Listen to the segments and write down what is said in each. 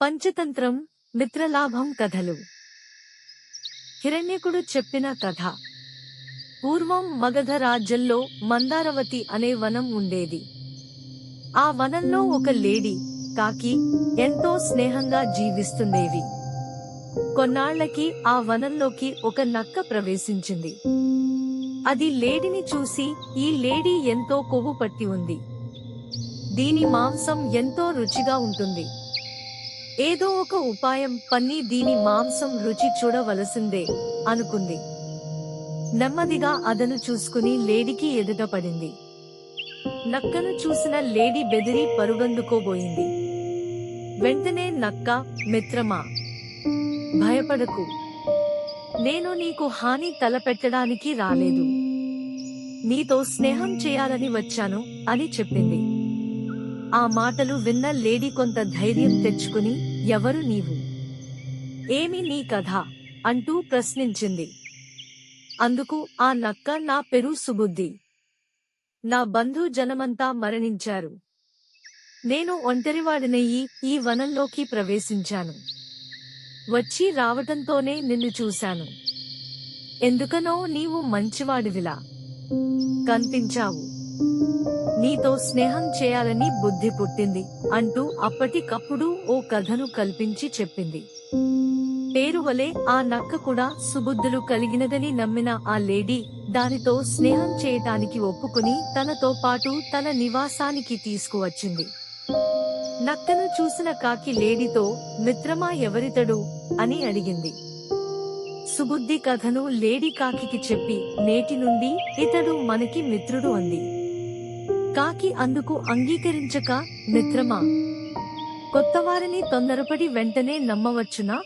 పంచతంత్రం మిత్రలాభం కథలు. హిరణ్యకుడు చెప్పిన కథ. పూర్వం మగధ రాజ్యంలో మందారవతి అనే వనం ఉండేది. ఆ వనంలో ఒక లేడీ కాకి ఎంతో స్నేహంగా జీవిస్తుండేవి. కొన్నాళ్లకి ఆ వనంలోకి ఒక నక్క ప్రవేశించింది. అది లేడీని చూసి, ఈ లేడీ ఎంతో కొవ్వు పట్టి ఉంది, దీని మాంసం ఎంతో రుచిగా ఉంటుంది, ఏదో ఒక ఉపాయం పన్ని దీని మాంసం రుచి చూడవలసిందే అనుకుంది. నెమ్మదిగా అదను చూసుకుని లేడీకి ఎదుట పడింది. నక్కను చూసిన లేడీ బెదిరి పరుగందుకోబోయింది. వెంటనే నక్క, మిత్రమా, భయపడకు, నేను నీకు హాని తలపెట్టడానికి రాలేదు, నీతో స్నేహం చేయాలని వచ్చాను అని చెప్పింది. ఆ మాటలు విన్న లేడీ కొంత ధైర్యం తెచ్చుకుని, ఎవరు నీవు, ఏమి నీ కథ అంటూ ప్రశ్నించింది. అందుకు ఆ నక్క, నా పేరు సుబుద్ధి, నా బంధు జనమంతా మరణించారు, నేను ఒంటరివాడినయ్యి ఈ వనంలోకి ప్రవేశించాను, వచ్చి రావటంతోనే నిన్ను చూశాను, ఎందుకనో నీవు మంచివాడివిలా కనిపించావు, నీతో స్నేహం చేయాలని బుద్ధి పుట్టింది అంటూ అప్పటికప్పుడు ఓ కథను కల్పించి చెప్పింది. పేరువలే ఆ నక్క కూడా సుబుద్ధులు కలిగినదని నమ్మిన ఆ లేడీ దానితో స్నేహం చేయటానికి ఒప్పుకుని తనతో పాటు తన నివాసానికి తీసుకువచ్చింది. నక్కను చూసిన కాకి లేడీతో, మిత్రమా, ఎవరితడు అని అడిగింది. సుబుద్ధి కథను లేడీ కాకికి చెప్పి, నేటి నుండి ఇతడు మనకి మిత్రుడు అంది. కాకి అందుకు అంగీకరించక, మిత్రమా, కొత్తవారిని తొందరపడి వెంటనే నమ్మవచ్చునా?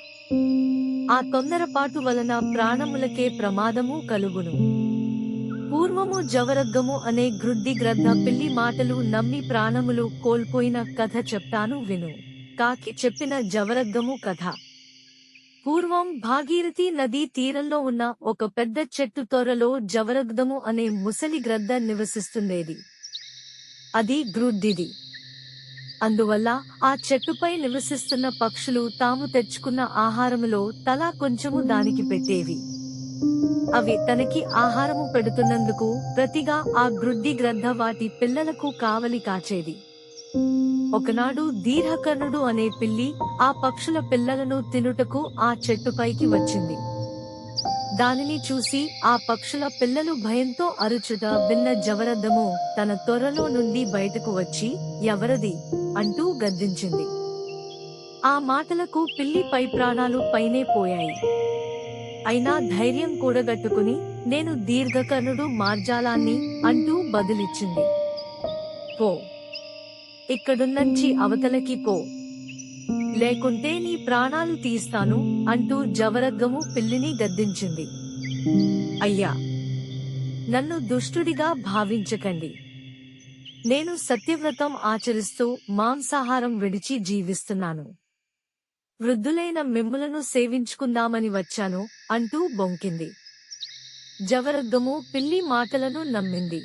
ఆ తొందరపాటు వలన ప్రాణములకే ప్రమాదము కలుగును. పూర్వము జవరగ్గము అనే గ్రుడ్డి గ్రద్ద పిల్లి మాటలు నమ్మి ప్రాణములు కోల్పోయిన కథ చెప్తాను విను. కాకి చెప్పిన జవరగ్గము కథ. పూర్వం భాగీరథి నదీ తీరంలో ఉన్న ఒక పెద్ద చెట్టు తొర్రలో జవరగ్దము అనే ముసలి గ్రద్ద నివసిస్తుండేది. అది గ్రుడ్డిది. అందువల్ల ఆ చెట్టుపై నివసిస్తున్న పక్షులు తాము తెచ్చుకున్న ఆహారములో తలా కొంచెము దానికి పెట్టేవి. అవి తనకి ఆహారము పెడుతున్నందుకు ప్రతిగా ఆ గ్రుడ్డి గ్రద్ద వాటి పిల్లలకు కావలి కాచేది. ఒకనాడు దీర్ఘకర్ణుడు అనే పిల్లి ఆ పక్షుల పిల్లలను తినుటకు ఆ చెట్టుపైకి వచ్చింది. దానిని చూసి ఆ పక్షుల పిల్లలు భయంతో అరుచుట విన్న జవరద్దము తన తొర్రలో నుండి బయటకు వచ్చి, ఎవరది అంటూ గద్దించింది. ఆ మాటలకు పిల్లి పై ప్రాణాలు పైనే పోయాయి. అయినా ధైర్యం కూడగట్టుకుని, నేను దీర్ఘకర్ణుడు మార్జాలాన్ని అంటూ బదులిచ్చింది. పో, ఇక్కడున్నంచి అవతలకి పో, లేకుంటే నీ ప్రాణాలు తీస్తాను అంటూ జవరగ్గము పిల్లిని గద్దించింది. అయ్యా, నన్ను దుష్టుడిగా భావించకండి, నేను సత్యవ్రతం ఆచరిస్తూ మాంసాహారం విడిచి జీవిస్తున్నాను, వృద్ధులైన మిమ్ములను సేవించుకుందామని వచ్చాను అంటూ బొంకింది. జవరగ్గము పిల్లి మాటలను నమ్మింది.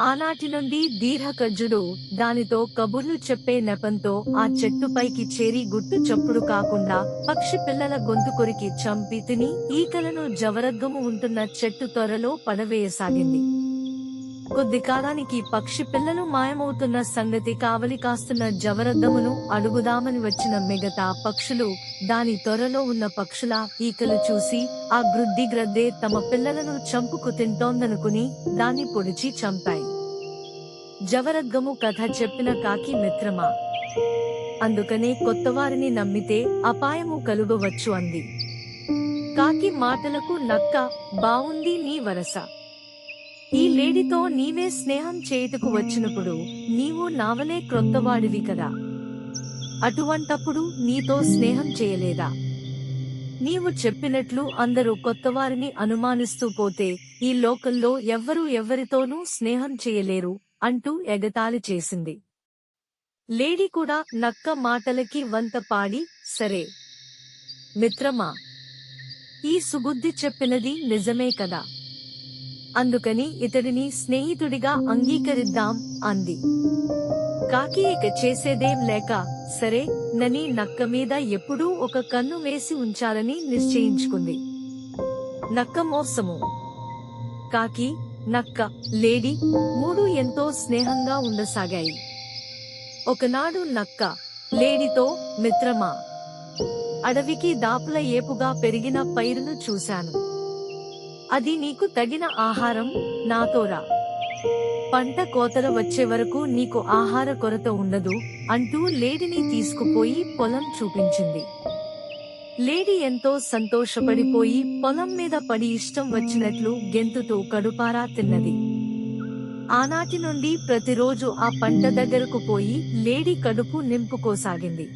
ఆనాటి నుండి దీర్ఘకజ్జుడు దానితో కబుర్లు చెప్పే నెపంతో ఆ చెట్టుపైకి చేరి గుట్టు చప్పుడు కాకుండా పక్షి పిల్లల గొంతు కొరికి చంపి తిని ఈకలను జవరగ్గము ఉంటున్న చెట్టు తొర్రలో పడవేయసాగింది. కొద్ది కాలానికి పక్షి పిల్లలు మాయమవుతున్న సంగతి కావలి కాస్తున్న జవరద్దమును అడుగుదామని వచ్చిన మిగతా పక్షులు దాని తొర్రలో ఉన్న పక్షుల ఈకలు చూసి ఆ గ్రుడ్డి గ్రద్దే తమ పిల్లలను చంపుకు తింటోందనుకుని దాన్ని పొడిచి చంపాయి. జవరగ్గము కథ చెప్పిన కాకి, మిత్రమా, అందుకనే కొత్తవారిని నమ్మితే అపాయము కలుగవచ్చు అంది. కాకి మాటలకు నక్క, బావుంది నీ వరస, ఈ లేడీతో నీవే స్నేహం చేయుటకు వచ్చినప్పుడు నీవు నావలే క్రొత్తవాడివి కదా, అటువంటప్పుడు నీతో స్నేహం చేయలేదా? నీవు చెప్పినట్లు అందరూ కొత్తవారిని అనుమానిస్తూ పోతే ఈ లోకంలో ఎవ్వరూ ఎవ్వరితోనూ స్నేహం చేయలేరు అంటూ ఎగతాళి చేసింది. లేడీ కూడా నక్క మాటలకి వంత పాడి, సరే మిత్రమా, ఈ సుబుద్ధి చెప్పినది నిజమే కదా, అందుకని ఇతడిని స్నేహితుడిగా అంగీకరిద్దాం అంది. కాకి ఇక చేసేదేం లేక సరే నని నక్క మీద ఎప్పుడూ ఒక కన్ను వేసి ఉంచాలని నిశ్చయించుకుంది. నక్క మోసము. కాకి, నక్క, లేడీ మూడు ఎంతో స్నేహంగా ఉండసాగాయి. ఒకనాడు నక్క లేడీతో, మిత్రమా, అడవికి దాపుల ఏపుగా పెరిగిన పైరును చూశాను. అది నీకు తగిన ఆహారం, నాతోరా. పంట కోతల వచ్చే వరకు నీకు ఆహార కొరత ఉండదు అంటూ లేడీని తీసుకుపోయి పొలం చూపించింది. లేడీ ఎంతో సంతోషపడిపోయి పొలం మీద పడి ఇష్టం వచ్చినట్లు గెంతుతూ కడుపారా తిన్నది. ఆనాటి నుండి ప్రతిరోజు ఆ పంట దగ్గరకు పోయి లేడీ కడుపు నింపుకోసాగింది.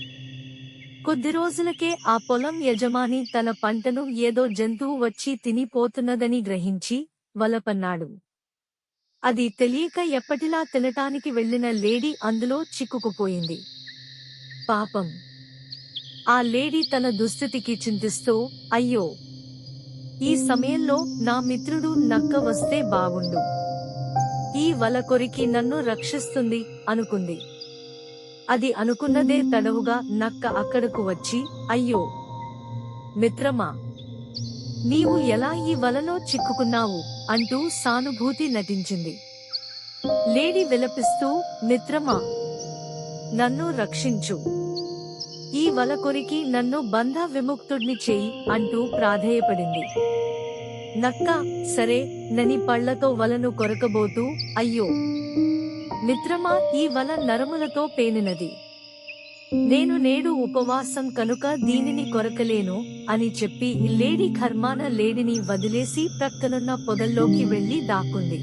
కొద్ది రోజులకే ఆ పొలం యజమాని తన పంటను ఏదో జంతువు వచ్చి తినిపోతున్నదని గ్రహించి వలపన్నాడు. అది తెలియక ఎప్పటిలా తినటానికి వెళ్లిన లేడీ అందులో చిక్కుకుపోయింది. పాపం. ఆ లేడీ తన దుస్థితికి చింతిస్తూ, అయ్యో, ఈ సమయంలో నా మిత్రుడు నక్క వస్తే బాగుండు. ఈ వల కొరికి నన్ను రక్షిస్తుంది అనుకుంది. అది అనుకున్నదే తడవుగా నక్క అక్కడకు వచ్చి, అయ్యో మిత్రమా, నీవు ఎలా ఈ వలలో చిక్కుకున్నావు అంటూ సానుభూతి నటించింది. లేడీ విలపిస్తూ, మిత్రమా, నన్ను రక్షించు, ఈ వల కొరికి నన్ను బంధ విముక్తుడిని చేయి అంటూ ప్రాధేయపడింది. నక్క సరే నని పళ్లతో వలను కొరకబోతూ, అయ్యో మిత్రమా, ఈ వల నరములతో పేనినది. నేను నేడు ఉపవాసం కనుక దీనిని కొరకలేను అని చెప్పి లేడీ కర్మాన లేడీని వదిలేసి ప్రక్కనున్న పొదల్లోకి వెళ్లి దాక్కుంది.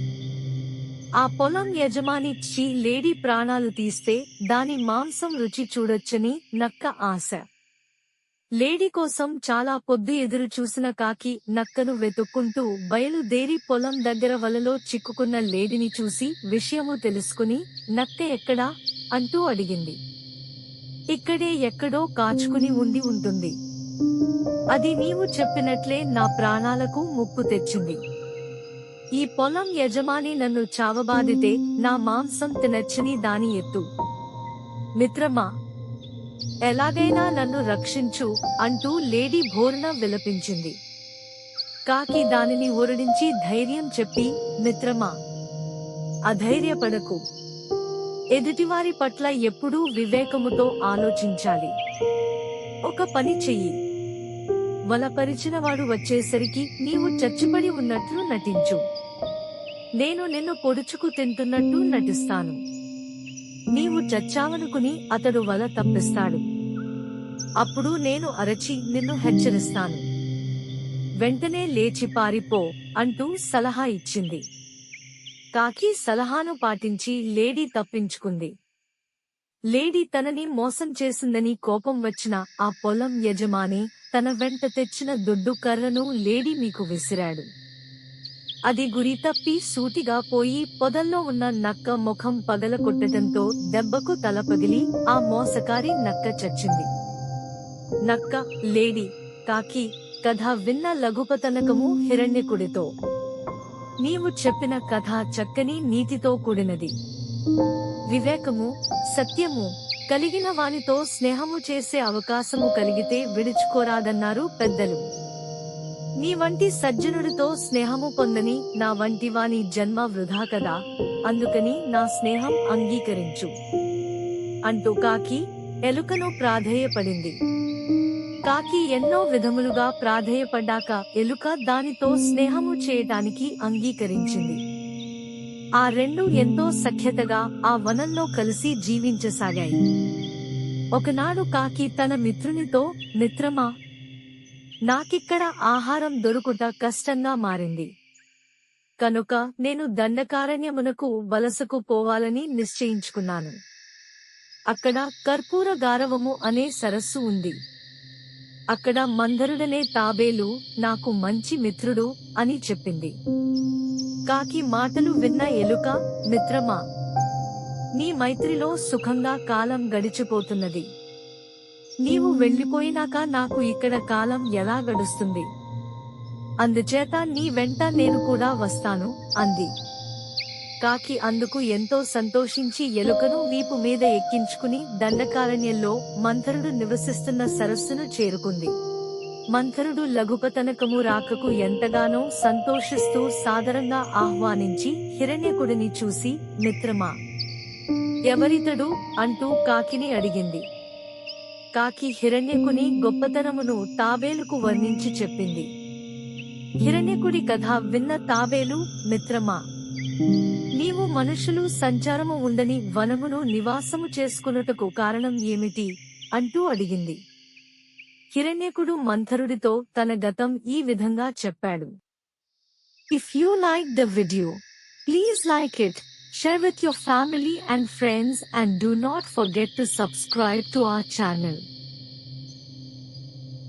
ఆ పొలం యజమాని లేడీ ప్రాణాలు తీస్తే దాని మాంసం రుచి చూడొచ్చని నక్క ఆశ. లేడీ కోసం చాలా పొద్దు ఎదురు చూసిన కాకి నక్కను వెతుక్కుంటూ బయలుదేరి పొలం దగ్గర వలలో చిక్కుకున్న లేడీని చూసి విషయము తెలుసుకుని, నక్క ఎక్కడా అంటూ అడిగింది. ఇక్కడే ఎక్కడో కాచుకుని ఉండి ఉంటుంది. అది నీవు చెప్పినట్లే నా ప్రాణాలకు ముప్పు తెచ్చింది. ఈ పొలం యజమాని నన్ను చావబాదితే నా మాంసం తినచ్చని దాని ఎత్తు. మిత్రమా, ఎలాగైనా నన్ను రక్షించు అంటూ లేడీ భోరున విలపించింది. కాకి దానిని ఊరడించి ధైర్యం చెప్పి, మిత్రమా, అధైర్యపడకు. ఎదుటివారి పట్ల ఎప్పుడూ వివేకముతో ఆలోచించాలి. ఒక పని చెయ్యి. వలపరిచినవాడు వచ్చేసరికి నీవు చచ్చిపడి ఉన్నట్లు నటించు. నేను నిన్ను పొడుచుకు తింటున్నట్టు నటిస్తాను. నీవు చచ్చావనుకుని అతడు వల తప్పిస్తాడు. అప్పుడు నేను అరచి నిన్ను హెచ్చరిస్తాను. వెంటనే లేచి పారిపో అంటూ సలహా ఇచ్చింది. కాకి సలహాను పాటించి లేడీ తప్పించుకుంది. లేడీ తనని మోసం చేసిందని కోపం వచ్చిన ఆ పొలం యజమాని తన వెంట తెచ్చిన దుడ్డు కర్రను లేడీ మీకు విసిరాడు. అది గురి తప్పి సూటిగా పోయి పొదల్లో ఉన్న నక్క ముఖం పగలకొట్టడంతో దెబ్బకు తల పగిలి ఆ మోసకారి నక్క చచ్చింది. నక్క, లేడీ, కాకి కథ విన్న లఘుపతనకము హిరణ్యకుడితో. నీవు చెప్పిన కథ చక్కని నీతితో కూడినది. వివేకము, సత్యము కలిగిన వానితో స్నేహము చేసే అవకాశము కలిగితే విడుచుకోరాదన్నారు పెద్దలు. నీ వంటి సజ్జనుడితో స్నేహము పొందని నా వంటి వాని జన్మ వృధా కదా, అందుకని నా స్నేహం అంగీకరించు అంటూ కాకి ఎలుకను ప్రాధేయపడింది. కాకి ఎన్నో విధములుగా ప్రాధేయపడ్డాక ఎలుక దానితో స్నేహము చేయటానికి అంగీకరించింది. ఆ రెండు ఎంతో సఖ్యతగా ఆ వనంలో కలిసి జీవించసాగాయి. ఒకనాడు కాకి తన మిత్రునితో, మిత్రమా, నాకిక్కడ ఆహారం దొరుకుట కష్టంగా మారింది. కనుక నేను దండకారణ్యమునకు వలసకు పోవాలని నిశ్చయించుకున్నాను. అక్కడ కర్పూర గారవము అనే సరస్సు ఉంది. అక్కడ మందరుడనే తాబేలు నాకు మంచి మిత్రుడు అని చెప్పింది. కాకి మాటలు విన్న ఎలుక, మిత్రమా, నీ మైత్రిలో సుఖంగా కాలం గడిచిపోతున్నది. నీవు వెళ్లిపోయినాక నాకు ఇక్కడ కాలం ఎలా గడుస్తుంది? అందుచేత నీ వెంట నేను కూడా వస్తాను అంది. కాకి అందుకు ఎంతో సంతోషించి ఎలుకను వీపు మీద ఎక్కించుకుని దండకారణ్యంలో మంథరుడు నివసిస్తున్న సరస్సును చేరుకుంది. మంథరుడు లఘుపతనకము రాకకు ఎంతగానో సంతోషిస్తూ సాదరంగా ఆహ్వానించి హిరణ్యకుడిని చూసి, మిత్రమా, ఎవరితడు అంటూ కాకిని అడిగింది. కాకి హిరణ్యకుని గొప్పతనమును తాబేలుకు వర్ణించి చెప్పింది. హిరణ్యకుడి కథ విన్న తాబేలు, మిత్రమా, నీవు మనుషులు సంచారము ఉండని వనమును నివాసము చేసుకున్నటకు కారణం ఏమిటి అంటూ అడిగింది. హిరణ్యకుడు మంథరుడితో తన గతం ఈ విధంగా చెప్పాడు. If you like the video, please like it, share with your family and friends, and do not forget to subscribe to our channel.